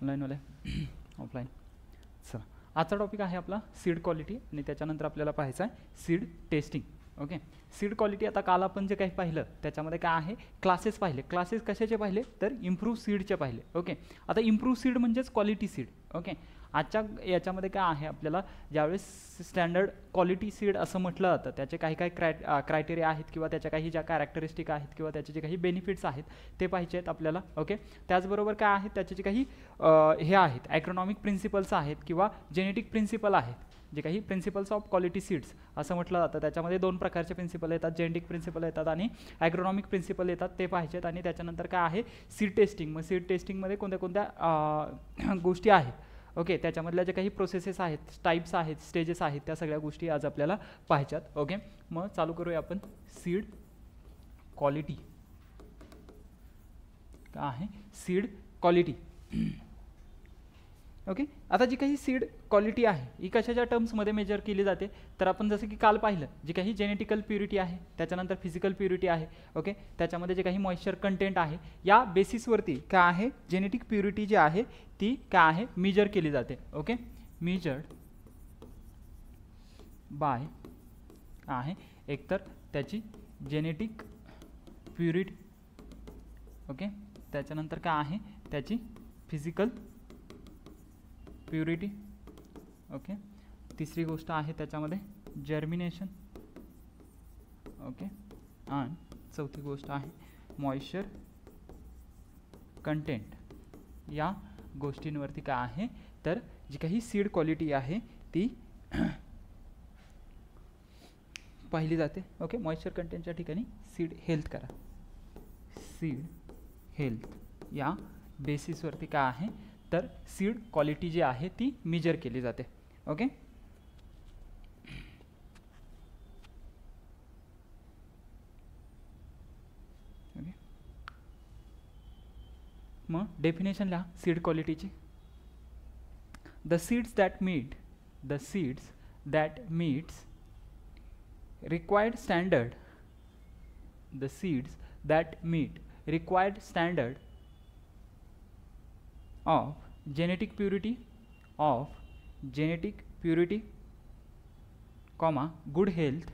ऑनलाईनवाले offline. चला, आजचा topic आहे आपला सीड क्वालिटी आणि त्याच्यानंतर आपल्याला पाहायचं आहे seed testing. Okay, seed quality आता काल आपण जे काही पाहिलं त्याच्यामध्ये काय आहे, क्लासेस पाहिले. क्लासेस कशाचे पाहिले तर इम्प्रूव्ह सीडचे पाहिले. ओके, आता इम्प्रूव्ह सीड म्हणजेच क्वालिटी सीड. ओके, आजच्या याच्यामध्ये काय आहे, आपल्याला ज्यावेळेस स्टँडर्ड क्वालिटी सीड असं म्हटलं जातं त्याचे काही काही क्रायटेरिया आहेत किंवा त्याच्या काही ज्या कॅरेक्टरिस्टिक आहेत किंवा त्याचे जे काही बेनिफिट्स आहेत ते पाहिजे आहेत आपल्याला. ओके, त्याचबरोबर काय आहेत त्याचे जे काही हे आहेत ॲग्रोनॉमिक प्रिन्सिपल्स आहेत किंवा जेनेटिक प्रिन्सिपल आहेत, जे काही प्रिन्सिपल्स ऑफ क्वालिटी सीड्स असं म्हटलं जातं. त्याच्यामध्ये दोन प्रकारचे प्रिन्सिपल येतात, जेनेटिक प्रिन्सिपल येतात आणि ॲग्रोनॉमिक प्रिन्सिपल येतात, ते पाहिजेत. आणि त्याच्यानंतर काय आहे सीड टेस्टिंग. मग सीड टेस्टिंगमध्ये कोणत्या कोणत्या गोष्टी आहेत, ओके, त्याच्यामधल्या जे काही प्रोसेसेस आहेत, टाईप्स आहेत, स्टेजेस आहेत, त्या सगळ्या गोष्टी आज आपल्याला पाहायच्यात. ओके, मग चालू करूया आपण सीड क्वालिटी. काय आहे सीड क्वालिटी. ओके, आता जी काही सीड क्वालिटी आहे ही कशाच्या टर्म्समध्ये मेजर केली जाते तर आपण जसं की काल पाहिलं जी काही जेनेटिकल प्युरिटी आहे, त्याच्यानंतर फिजिकल प्युरिटी आहे. ओके, त्याच्यामध्ये जे काही मॉइश्चर कंटेंट आहे या बेसिसवरती काय आहे जेनेटिक प्युरिटी जी आहे ती काय आहे मेजर केली जाते. ओके, मेजर्ड बाय आहे एकतर त्याची जेनेटिक प्युरिटी. ओके, त्याच्यानंतर काय आहे त्याची फिजिकल प्युरिटी. ओके, तिसरी गोष्ट आहे त्याच्यामध्ये जर्मिनेशन. ओके, आणि चौथी गोष्ट आहे मॉइश्चर कंटेंट. या गोष्टींवरती काय आहे तर जी काही सीड क्वालिटी आहे ती पाहिली जाते. ओके, मॉइश्चर कंटेंटच्या ठिकाणी सीड हेल्थ करा. सीड हेल्थ या बेसिसवरती काय आहे तर सीड क्वालिटी जी आहे ती मेजर केली जाते. ओके, ओके, मग डेफिनेशन लिहा सीड क्वालिटीची. The seeds that meats required standard, the seeds that meet required standard of genetic purity comma good health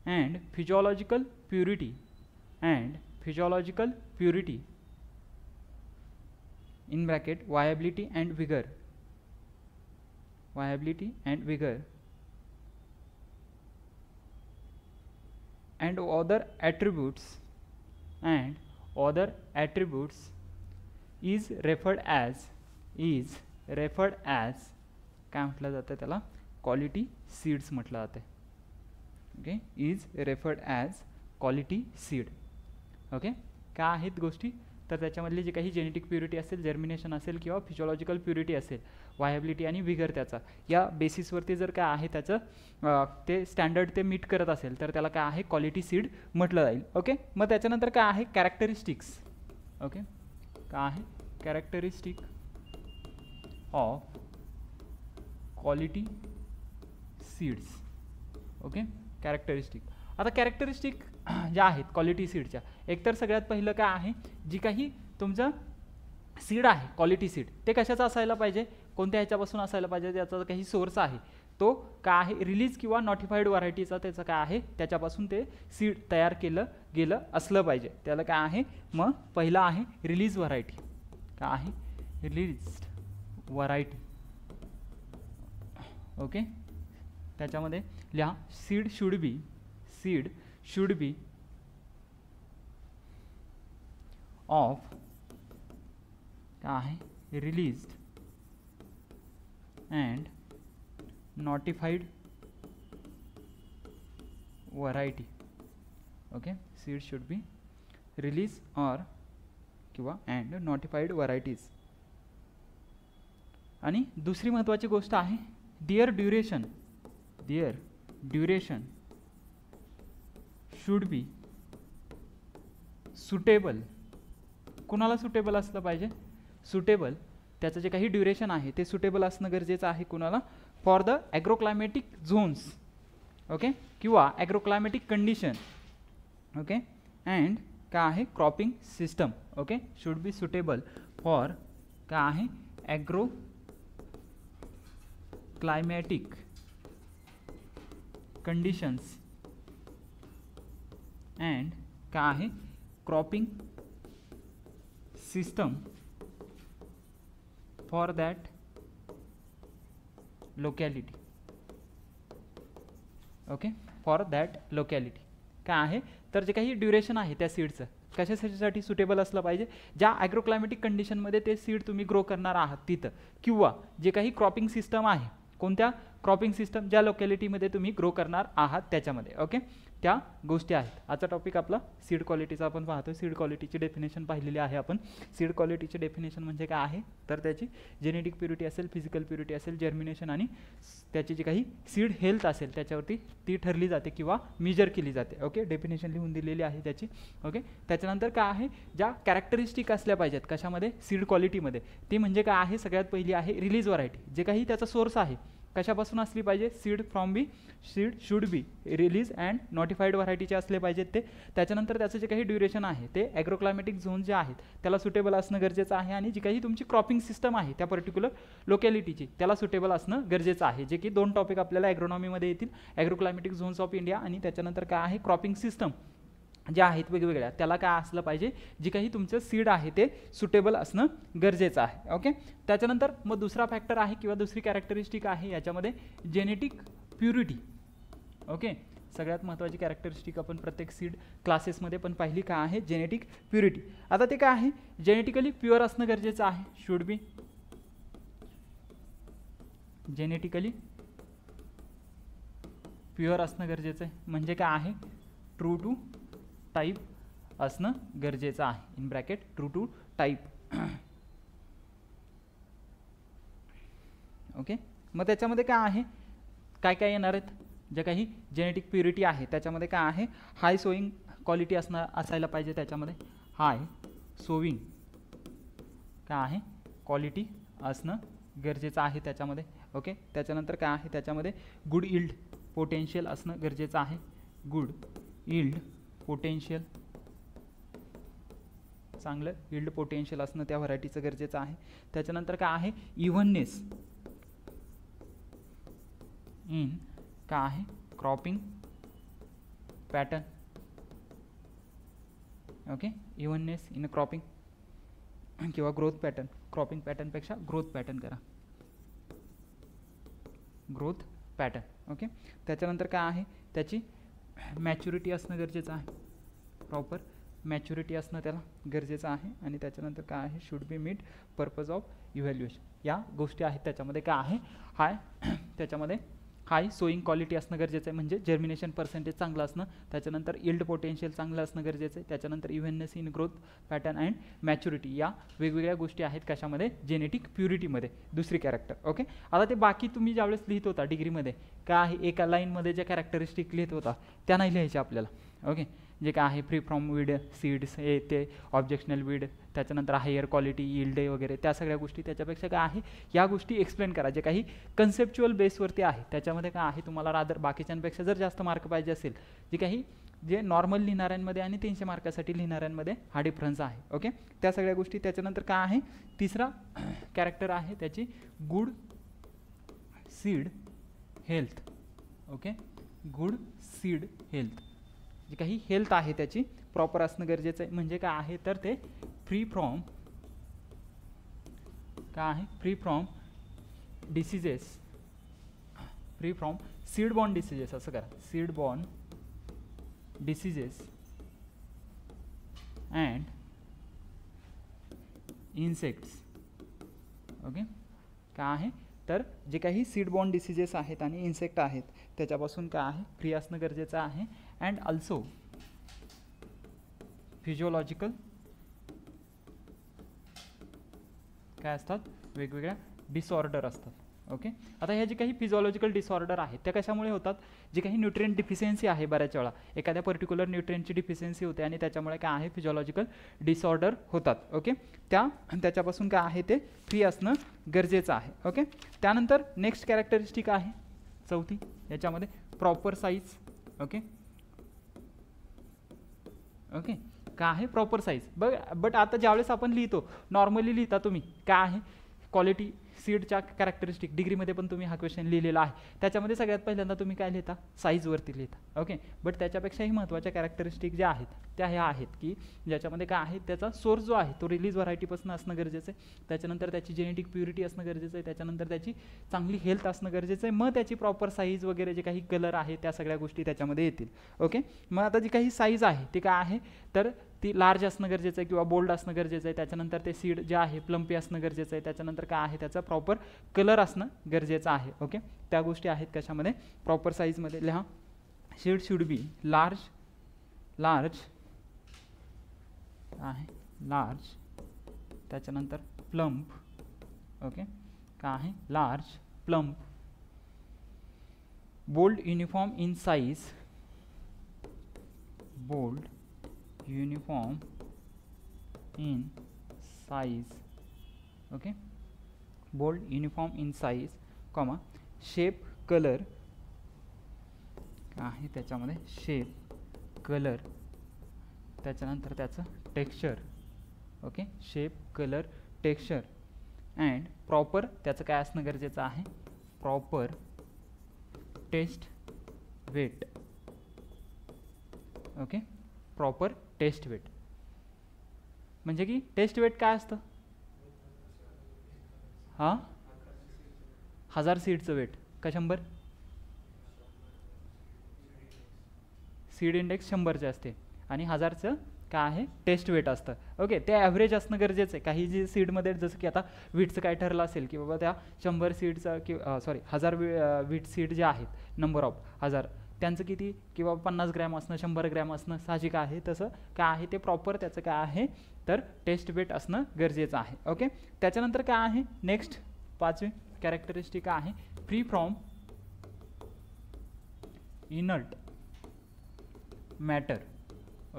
and physiological purity in bracket viability and vigor and other attributes is referred as काय म्हटलं जातं त्याला quality seeds म्हटलं जाते. Okay, is referred as quality seed. Okay, काय आहेत गोष्टी तर त्याच्यामधली जी काही जेनेटिक प्युरिटी असेल, जर्मिनेशन असेल किंवा फिजिओलॉजिकल प्युरिटी असेल, व्हायबिलिटी आणि विगर त्याचा या बेसिसवरती जर काय आहे त्याचं ते स्टँडर्ड ते मीट करत असेल तर त्याला काय आहे क्वालिटी सीड म्हटलं जाईल. ओके, मग त्याच्यानंतर काय आहे कॅरेक्टरिस्टिक्स. ओके, काय आहे characteristic of quality seeds. Okay, characteristic. आता कॅरेक्टरिस्टिक ज्या आहेत क्वालिटी सीडच्या, एकतर सगळ्यात पहिलं काय आहे जी काही तुमचं सीड आहे क्वालिटी सीड ते कशाचं असायला पाहिजे, कोणत्या ह्याच्यापासून असायला पाहिजे, त्याचा काही सोर्स आहे तो काय आहे रिलीज किंवा नॉटिफाईड व्हरायटीचा त्याचं काय आहे त्याच्यापासून ते सीड तयार केलं गेलं असलं पाहिजे. त्याला काय आहे मग पहिला आहे रिलीज व्हरायटी. काय आहे रिलीज्ड व्हरायटी. ओके, त्याच्यामध्ये लिहा सीड शुड बी ऑफ काय आहे released and notified variety. Okay, seed should be release or किंवा अँड नॉटिफाईड व्हरायटीज. आणि दुसरी महत्त्वाची गोष्ट आहे their duration should be suitable. कुणाला सुटेबल असलं पाहिजे, सुटेबल त्याचं जे काही ड्युरेशन आहे ते सुटेबल असणं गरजेचं आहे. कुणाला for the agroclimatic zones. Okay, किंवा ॲग्रोक्लायमॅटिक कंडिशन. ओके, अँड काय आहे cropping system. Okay, should be suitable for काय आहे ॲग्रो क्लायमॅटिक कंडिशन्स अँड काय आहे cropping system for that locality. Okay, for that locality काय आहे तर जे काही ड्युरेशन आहे त्या सीडचं कशासाठी सुटेबल असलं पाहिजे, ज्या ॲग्रोक्लायमॅटिक कंडिशनमध्ये ते सीड तुम्ही ग्रो करणार आहात तिथं, किंवा जे काही क्रॉपिंग सिस्टम आहे, कोणत्या क्रॉपिंग सिस्टम ज्या लोकॅलिटीमध्ये तुम्ही ग्रो करणार आहात त्याच्यामध्ये. ओके, त्या गोष्टी आहेत. आजचा टॉपिक आपला सीड क्वालिटीचा आपण पाहतो. सीड क्वालिटीची डेफिनेशन पाहिलेली आहे आपण. सीड क्वालिटीची डेफिनेशन म्हणजे काय आहे तर त्याची जेनेटिक प्युरिटी असेल, फिजिकल प्युरिटी असेल, जर्मिनेशन आणि त्याची जी काही सीड हेल्थ असेल त्याच्यावरती ती ठरली जाते किंवा मेजर केली जाते. ओके, डेफिनेशन लिहून दिलेली आहे त्याची. ओके, त्याच्यानंतर काय आहे ज्या कॅरेक्टरिस्टिक असल्या पाहिजेत कशामध्ये सीड क्वालिटीमध्ये, ती म्हणजे काय आहे सगळ्यात पहिली आहे रिलीज व्हरायटी. जे काही त्याचा सोर्स आहे कशापासून असली पाहिजे, seed from B seed should be released and notified व्हरायटीचे असले पाहिजेत ते. त्याच्यानंतर त्याचं जे काही ड्युरेशन आहे ते ॲग्रोक्लायमॅटिक झोन जे आहेत त्याला सुटेबल असणं गरजेचं आहे, आणि जी काही तुमची क्रॉपिंग सिस्टम आहे त्या पर्टिक्युलर लोकॅलिटीची त्याला सुटेबल असणं गरजेचं आहे. जे की 2 टॉपिक आपल्याला ॲग्रोनॉमीमध्ये येतील, ॲग्रोक्लायमॅटिक झोन्स ऑफ इंडिया आणि त्याच्यानंतर काय आहे क्रॉपिंग सिस्टम ज्या आहेत वेगवेगळ्या, त्याला काय असलं पाहिजे जे काही तुमचं सीड आहे ते सुटेबल असणं गरजेचं आहे. ओके, त्याच्यानंतर मग दुसरा फॅक्टर आहे किंवा दुसरी कॅरेक्टरिस्टिक आहे याच्यामध्ये जेनेटिक प्युरिटी. ओके, सगळ्यात महत्त्वाची कॅरेक्टरिस्टिक आपण प्रत्येक सीड क्लासेसमध्ये पण पाहिली काय आहे जेनेटिक प्युरिटी. आता ते काय आहे जेनेटिकली प्युअर असणं गरजेचं आहे, शुड बी जेनेटिकली प्युअर असणं गरजेचं आहे. म्हणजे काय आहे ट्रू टू टाईप असणं गरजेचं आहे, in bracket true to type. Okay, मग त्याच्यामध्ये काय आहे काय काय येणार आहेत, जे काही जेनेटिक प्युरिटी आहे त्याच्यामध्ये काय आहे हाय सोईंग क्वालिटी असायला पाहिजे. त्याच्यामध्ये हाय सोविंग काय आहे क्वालिटी असणं गरजेचं आहे त्याच्यामध्ये. ओके, त्याच्यानंतर काय आहे त्याच्यामध्ये गुड इल्ड पोटेन्शियल असणं गरजेचं आहे. गुड इल्ड पोटेन्शियल, चांगलं इल्ड पोटेन्शियल असणं त्या व्हरायटीचं गरजेचं आहे. त्याच्यानंतर काय आहे इव्हननेस इन काय आहे cropping pattern. Okay, evenness in cropping किंवा ग्रोथ पॅटर्न. क्रॉपिंग पॅटर्नपेक्षा ग्रोथ पॅटर्न करा, ग्रोथ पॅटर्न. ओके, त्याच्यानंतर काय आहे त्याची मॅच्युरिटी असणं गरजेचं आहे, प्रॉपर मॅच्युरिटी असणं त्याला गरजेचं आहे. आणि त्याच्यानंतर काय आहे should be meet purpose of evaluation. या गोष्टी आहेत. त्याच्यामध्ये काय आहे हाय त्याच्यामध्ये हाय सोईंग क्वालिटी असणं गरजेचं आहे, म्हणजे जर्मिनेशन पर्सेंटेज चांगलं असणं. त्याच्यानंतर इल्ड पोटेन्शियल चांगलं असणं गरजेचं आहे. त्याच्यानंतर evenness in growth pattern and maturity या वेगवेगळ्या गोष्टी आहेत कशामध्ये जेनेटिक प्युरिटीमध्ये. दुसरी कॅरेक्टर. ओके, आता ते बाकी तुम्ही ज्यावेळेस लिहित होता डिग्रीमध्ये काय आहे एका लाईनमध्ये ज्या कॅरेक्टरिस्टिक लिहित होता त्या नाही लिहायच्या आपल्याला. ओके, जे काय आहे फ्री फ्रॉम वीड सीड्स हे ते ऑब्जेक्शनल वीड, त्याच्यानंतर हायर क्वालिटी यील्ड वगैरे त्या सगळ्या गोष्टी त्याच्यापेक्षा काय आहे या गोष्टी एक्सप्लेन करा जे काही कन्सेप्च्युअल बेसवरती आहे. त्याच्यामध्ये काय आहे तुम्हाला रादर बाकीच्यांपेक्षा जर जास्त मार्क पाहिजे असेल, जे काही जे नॉर्मल लिहिणाऱ्यांमध्ये आणि 300 मार्कासाठी लिहिणाऱ्यांमध्ये हा डिफरन्स आहे. ओके, त्या सगळ्या गोष्टी. त्याच्यानंतर काय आहे तिसरा कॅरेक्टर आहे त्याची good seed health. Okay, good seed health, जी काही हेल्थ आहे त्याची प्रॉपर असणं गरजेचं आहे. म्हणजे काय आहे तर ते फ्री फ्रॉम काय आहे free from diseases, free from seed born diseases असं करा, seed born diseases and insects. Okay, काय आहे तर जे काही सीड बॉर्न डिसीजेस आहेत आणि इन्सेक्ट आहेत त्याच्यापासून काय आहे फ्री असणं गरजेचं आहे. अँड ऑल्सो फिजिओलॉजिकल काय असतात वेगवेगळ्या डिसऑर्डर असतात. ओके, आता ह्या जे काही फिजिओलॉजिकल डिसऑर्डर आहेत त्या कशामुळे होतात, जे काही न्यूट्रिएंट डिफिशियन्सी आहे बऱ्याच वेळा एखाद्या पर्टिक्युलर न्यूट्रिएंटची डिफिशियन्सी होते आणि त्याच्यामुळे काय आहे फिजिओलॉजिकल डिसऑर्डर होतात. ओके, त्याच्यापासून काय आहे ते फ्री असणं गरजेचं आहे. ओके, त्यानंतर नेक्स्ट कॅरेक्टरिस्टिक आहे चौथी याच्यामध्ये प्रॉपर साईज. ओके, ओके, काय आहे प्रॉपर साईज. बट आता ज्यावेळेस आपण लिहितो नॉर्मली लिहिता तुम्ही काय आहे क्वालिटी सीडच्या कॅरेक्टरिस्टिक, डिग्रीमध्ये पण तुम्ही हा क्वेश्चन लिहिलेला आहे, त्याच्यामध्ये सगळ्यात पहिल्यांदा तुम्ही काय लिहिता साईजवरती लिहिता. ओके, बट त्याच्यापेक्षाही महत्त्वाच्या कॅरेक्टरिस्टिक ज्या आहेत त्या ह्या आहेत की ज्याच्यामध्ये काय आहे त्याचा सोर्स जो आहे तो रिलीज व्हरायटीपासून असणं गरजेचं आहे, त्याच्यानंतर त्याची जेनेटिक प्युरिटी असणं गरजेचं आहे, त्याच्यानंतर त्याची चांगली हेल्थ असणं गरजेचं आहे, मग त्याची प्रॉपर साईज वगैरे जे काही कलर आहे त्या सगळ्या गोष्टी त्याच्यामध्ये येतील. ओके, मग आता जी काही साईज आहे ती काय आहे तर ती लार्ज असणं गरजेचं आहे किंवा बोल्ड असणं गरजेचं आहे, त्याच्यानंतर ते सीड जे आहे प्लम्पी असणं गरजेचं आहे, त्याच्यानंतर काय आहे त्याचा प्रॉपर कलर असणं गरजेचं आहे. ओके, त्या गोष्टी आहेत कशामध्ये प्रॉपर साईजमध्ये लिहा. सीड शुड बी लार्ज आहे लार्ज, त्याच्यानंतर प्लम्प. ओके, काय आहे large plump, bold uniform in size, bold uniform in size. Okay, bold uniform in size, comma shape color आहे त्याच्यामध्ये शेप कलर, त्याच्यानंतर त्याचं texture. Okay, shape colour texture and proper त्याचं काय असणं गरजेचं आहे proper test weight. Okay, proper test weight म्हणजे की टेस्ट वेट काय असतं 1000 सीडचं वेट का 100, सीड इंडेक्स 100चे असते आणि 1000चं काय आहे टेस्ट वेट असतं. ओके, ते ॲव्हरेज असणं गरजेचं आहे. काही जी सीडमध्ये जसं की आता वीटचं काय ठरलं असेल की बाबा त्या 100 सीडचं किंवा 1000 वीट सीड जे आहेत नंबर ऑफ 1000 त्यांचं किती किंवा 50 ग्रॅम असणं 100 ग्रॅम असणं साहजिक आहे. तसं काय आहे ते प्रॉपर त्याचं काय आहे तर टेस्ट वेट असणं गरजेचं आहे. ओके, त्याच्यानंतर काय आहे नेक्स्ट 5वी कॅरेक्टरिस्टिक आहे free from inert matter.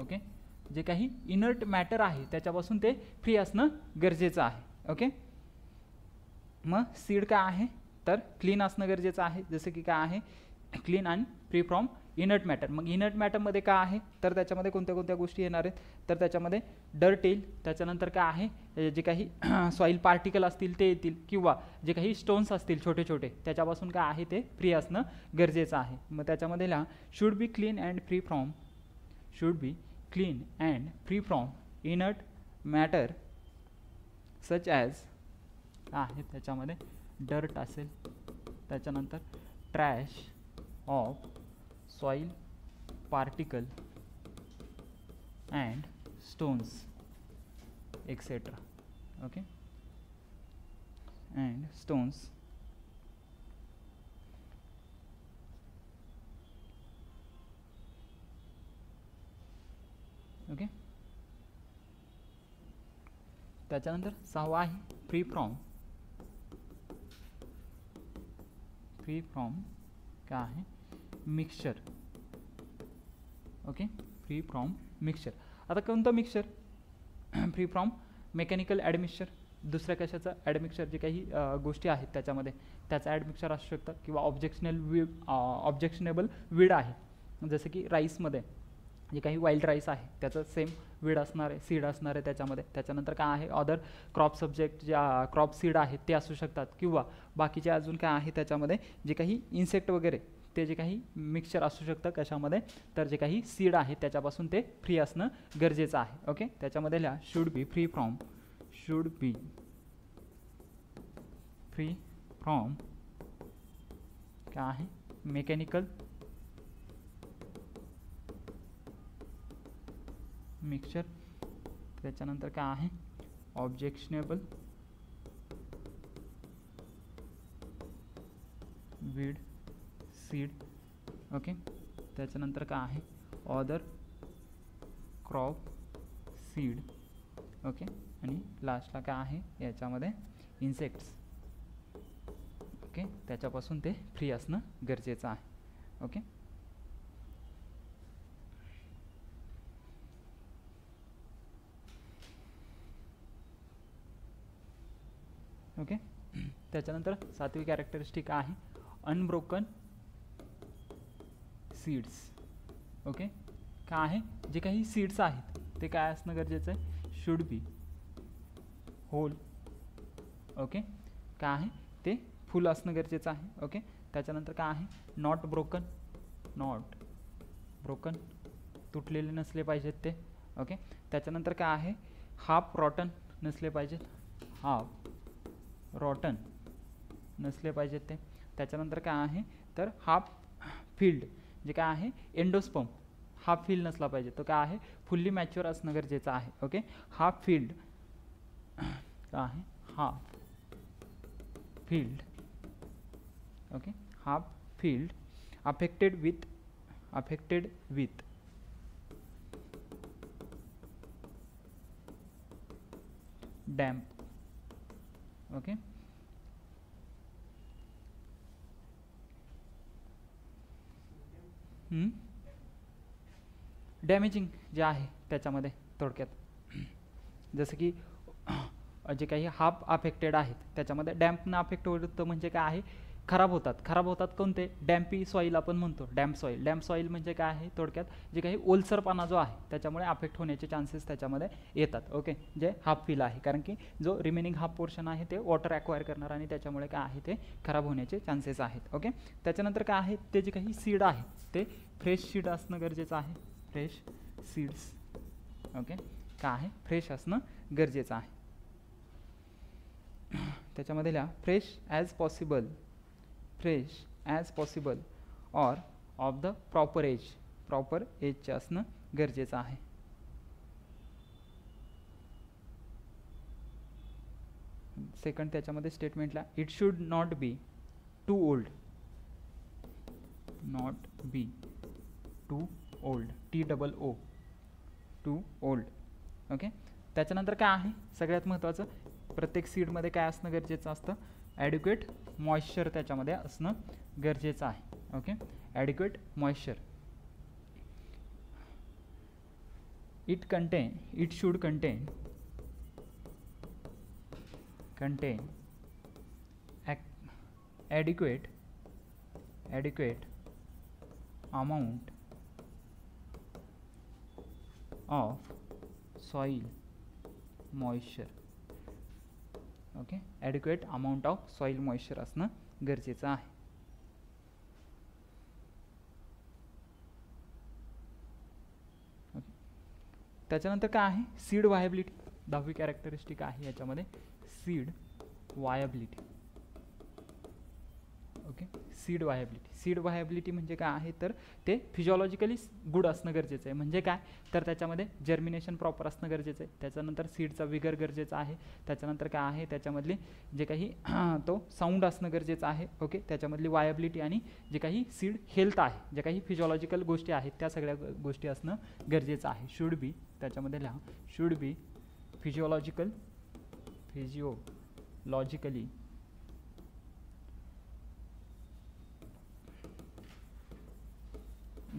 Okay, जे काही इनर्ट मॅटर आहे त्याच्यापासून ते फ्री असणं गरजेचं आहे. ओके, मग सीड काय आहे तर क्लीन असणं गरजेचं आहे, जसं की काय आहे clean and free from inert matter. मग इनर्ट मॅटरमध्ये काय आहे तर त्याच्यामध्ये कोणत्या कोणत्या गोष्टी येणार आहेत तर त्याच्यामध्ये डर्ट येईल, त्याच्यानंतर काय आहे जे काही सॉईल पार्टिकल असतील ते येतील किंवा जे काही स्टोन्स असतील छोटे छोटे त्याच्यापासून काय आहे ते फ्री असणं गरजेचं आहे. मग त्याच्यामध्ये लिहा should B clean and free from, should be clean and free from inert matter such as आहे त्याच्यामध्ये डर्ट असेल, त्याच्यानंतर trash of soil particle and stones etc. Okay, and stones. Okay, त्याच्यानंतर 6वा आहे फ्री फ्रॉम काय आहे mixture. Okay, free from mixture. आता कोणतं मिक्सचर फ्री फ्रॉम मेकॅनिकल ॲडमिक्सचर, दुसऱ्या कशाचं ॲडमिक्सचर जे काही गोष्टी आहेत त्याच्यामध्ये त्याचं ॲडमिक्सचर असू शकतं किंवा ऑब्जेक्शनेबल वीड आहे, जसं की राईसमध्ये जे काही वाईल्ड राईस आहे त्याचं सेम वीड असणार आहे सीड असणार आहे त्याच्यामध्ये. त्याच्यानंतर काय आहे अदर क्रॉप सब्जेक्ट जे क्रॉप सीड आहेत ते असू शकतात किंवा बाकीचे अजून काय आहे त्याच्यामध्ये जे काही इन्सेक्ट वगैरे ते जे काही मिक्सचर असू शकतं कशामध्ये तर जे काही सीड आहे त्याच्यापासून ते फ्री असणं गरजेचं आहे. ओके, त्याच्यामध्ये लिहा शुड बी फ्री फ्रॉम काय आहे मेकॅनिकल मिक्सचर, त्याच्यानंतर काय आहे ऑब्जेक्शनेबल वीड सीड. ओके, त्याच्यानंतर काय आहे अदर क्रॉप सीड. ओके, आणि लास्टला काय आहे याच्यामध्ये इन्सेक्ट्स. ओके, त्याच्यापासून ते फ्री असणं गरजेचं आहे. ओके, ओके, त्याच्यानंतर 7वी कॅरेक्टरिस्टिक आहे अनब्रोकन सीड्स. ओके, काय आहे जे काही सीड्स आहेत ते काय असणं गरजेचं आहे, शुड बी होल. ओके, काय आहे ते फुल असणं गरजेचं आहे. ओके, त्याच्यानंतर काय आहे, नॉट ब्रोकन, नॉट ब्रोकन, तुटलेले नसले पाहिजेत ते. ओके, त्याच्यानंतर काय आहे, हाफ रॉटन नसले पाहिजेत, हाफ रॉटन नसले पाहिजेत ते. त्याच्यानंतर काय आहे तर हाफ फील्ड, जे काय आहे एंडोस्पर्म, हाफ फील्ड नसला पाहिजे, तो काय आहे फुल्ली मॅच्युअर असणं गरजेचं आहे. ओके, हाफ फील्ड काय आहे, half filled. Okay, half filled affected with damp. Okay, damaging जे आहे त्याच्यामध्ये थोडक्यात जसं की जे काही हाफ अफेक्टेड आहेत त्याच्यामध्ये डॅम्पनं अफेक्ट होतं म्हणजे काय आहे, खराब होतात कोणते, डॅम्पी सॉईल आपण म्हणतो, डॅम्प सॉईल म्हणजे काय आहे थोडक्यात जे काही ओलसरपणा जो आहे त्याच्यामुळे अफेक्ट होण्याचे चान्सेस त्याच्यामध्ये येतात. ओके, जे हाफ फील आहे, कारण की जो रिमेनिंग हाफ पोर्शन आहे ते वॉटर ॲक्वायर करणार आणि त्याच्यामुळे काय आहे ते खराब होण्याचे चान्सेस आहेत. ओके, त्याच्यानंतर काय आहे, ते जे काही सीड आहे ते फ्रेश सीड असणं गरजेचं आहे, फ्रेश सीड्स. ओके, काय आहे, फ्रेश असणं गरजेचं आहे. त्याच्यामध्ये लिहा fresh as possible or of the proper एजचे असणं गरजेचं आहे. सेकंड त्याच्यामध्ये स्टेटमेंटला it should not be too old, TOO, too old. Okay, त्याच्यानंतर काय आहे सगळ्यात महत्त्वाचं, प्रत्येक सीडमध्ये काय असणं गरजेचं असतं, ॲडिक्वेट मॉइश्चर त्याच्यामध्ये असणं गरजेचं आहे. Okay, adequate moisture. It should content adequate amount of soil moisture. Okay, adequate amount of soil moisture असणं गरजेचं आहे. ओके, त्याच्यानंतर काय आहे, सीड वायबिलिटी, 10वी कॅरेक्टरिस्टिक आहे याच्यामध्ये, seed viability. Okay, seed viability म्हणजे काय आहे तर ते फिजिओलॉजिकली गुड असणं गरजेचं आहे. म्हणजे काय तर त्याच्यामध्ये जर्मिनेशन प्रॉपर असणं गरजेचं आहे, त्याच्यानंतर सीडचा विगर गरजेचा आहे, त्याच्यानंतर काय आहे त्याच्यामधली जे काही तो साऊंड असणं गरजेचं आहे. ओके, त्याच्यामधली वायबिलिटी आणि जे काही सीड हेल्थ आहे, जे काही फिजिओलॉजिकल गोष्टी आहेत त्या सगळ्या गोष्टी असणं गरजेचं आहे. शुड बी, त्याच्यामध्ये लिहा should be physiologically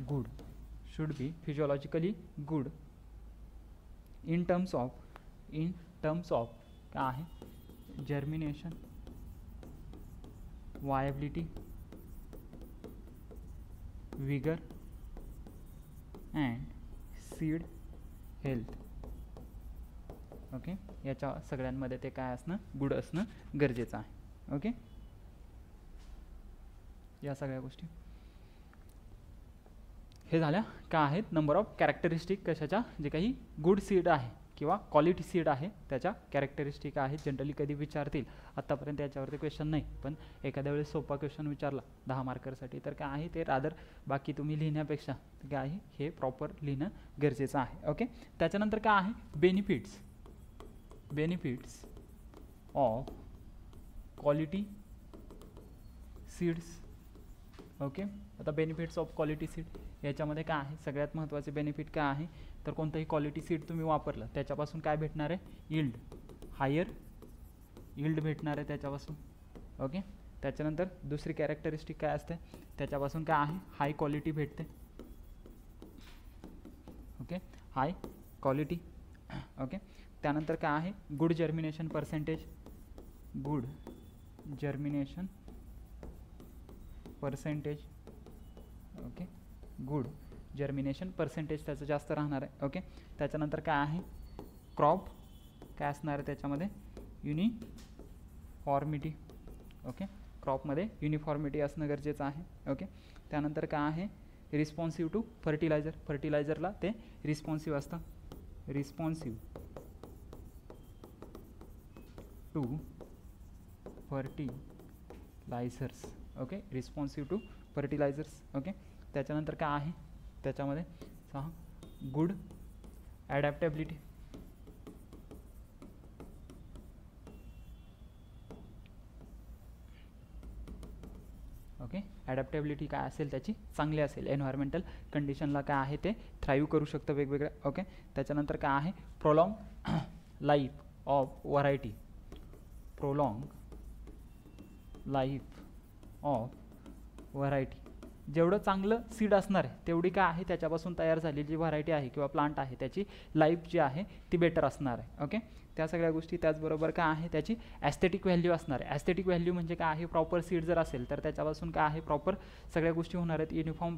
good, should be physiologically good in terms of काय आहे, germination, viability, vigor and seed health. Okay, याच्या सगळ्यांमध्ये ते काय असणं, गुड असणं गरजेचं आहे. ओके, या सगळ्या गोष्टी हे झाल्या काय आहेत, नंबर ऑफ कॅरेक्टरिस्टिक कशाच्या, जे काही गुड सीड आहे किंवा क्वालिटी सीड आहे त्याच्या कॅरेक्टरिस्टिक आहेत. जनरली कधी विचारतील, आत्तापर्यंत याच्यावरती क्वेश्चन नाही, पण एखाद्या वेळेस सोपा क्वेश्चन विचारला 10 मार्करसाठी तर काय आहे ते रादर बाकी तुम्ही लिहिण्यापेक्षा काय आहे हे प्रॉपर लिहिणं गरजेचं आहे. ओके, त्याच्यानंतर काय आहे, benefits of quality seeds. Okay, आता बेनिफिट्स ऑफ क्वालिटी सीड याच्यामध्ये काय आहे, सगळ्यात महत्त्वाचे बेनिफिट काय आहे तर कोणतंही क्वालिटी सीड तुम्ही वापरलं त्याच्यापासून काय भेटणार आहे, यील्ड, हायर यील्ड भेटणार आहे त्याच्यापासून. ओके, त्याच्यानंतर दुसरी कॅरेक्टरिस्टिक काय असते त्याच्यापासून काय आहे, हाय क्वालिटी भेटते. Okay, high quality. ओके, त्यानंतर काय आहे, good germination percentage, okay, good germination percentage त्याचं जास्त राहणार आहे. ओके, त्याच्यानंतर काय आहे क्रॉप, काय असणार आहे त्याच्यामध्ये युनिफॉर्मिटी. ओके, क्रॉपमध्ये युनिफॉर्मिटी असणं गरजेचं आहे. ओके, त्यानंतर काय आहे रिस्पॉन्सिव्ह टू फर्टिलायझर, फर्टिलायझरला ते रिस्पॉन्सिव्ह असतं, responsive to fertilisers. Okay, responsive to fertilisers. Okay, त्याच्यानंतर काय आहे त्याच्यामध्ये गुड ॲडॅप्टेबिलिटी. ओके, ॲडॅप्टेबिलिटी काय असेल त्याची चांगली असेल, एन्व्हायरमेंटल कंडिशनला काय आहे ते थ्राईव्ह करू शकतं वेगवेगळ्या. ओके, त्याच्यानंतर काय आहे prolong life of variety, prolong life of variety. जेवढं चांगलं सीड असणार आहे तेवढी काय आहे त्याच्यापासून तयार झालेली जी व्हरायटी आहे किंवा प्लांट आहे त्याची लाईफ जी आहे ती बेटर असणार आहे. ओके, त्या सगळ्या गोष्टी. त्याचबरोबर काय आहे त्याची ॲस्थेटिक व्हॅल्यू असणार आहे. ॲस्थेटिक व्हॅल्यू म्हणजे काय आहे प्रॉपर सीड जर असेल तर त्याच्यापासून काय आहे प्रॉपर सगळ्या गोष्टी होणार आहेत. युनिफॉर्म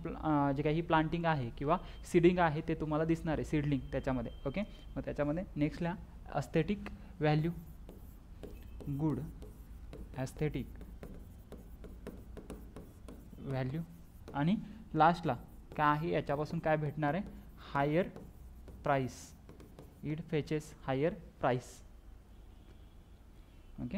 जे काही प्लांटिंग आहे किंवा सीडिंग आहे ते तुम्हाला दिसणार आहे सीडलिंग त्याच्यामध्ये. ओके, मग त्याच्यामध्ये नेक्स्टला aesthetic value, good aesthetic value. आणि लास्टला काय आहे याच्यापासून काय भेटणार आहे higher price, it fetches higher price. Okay,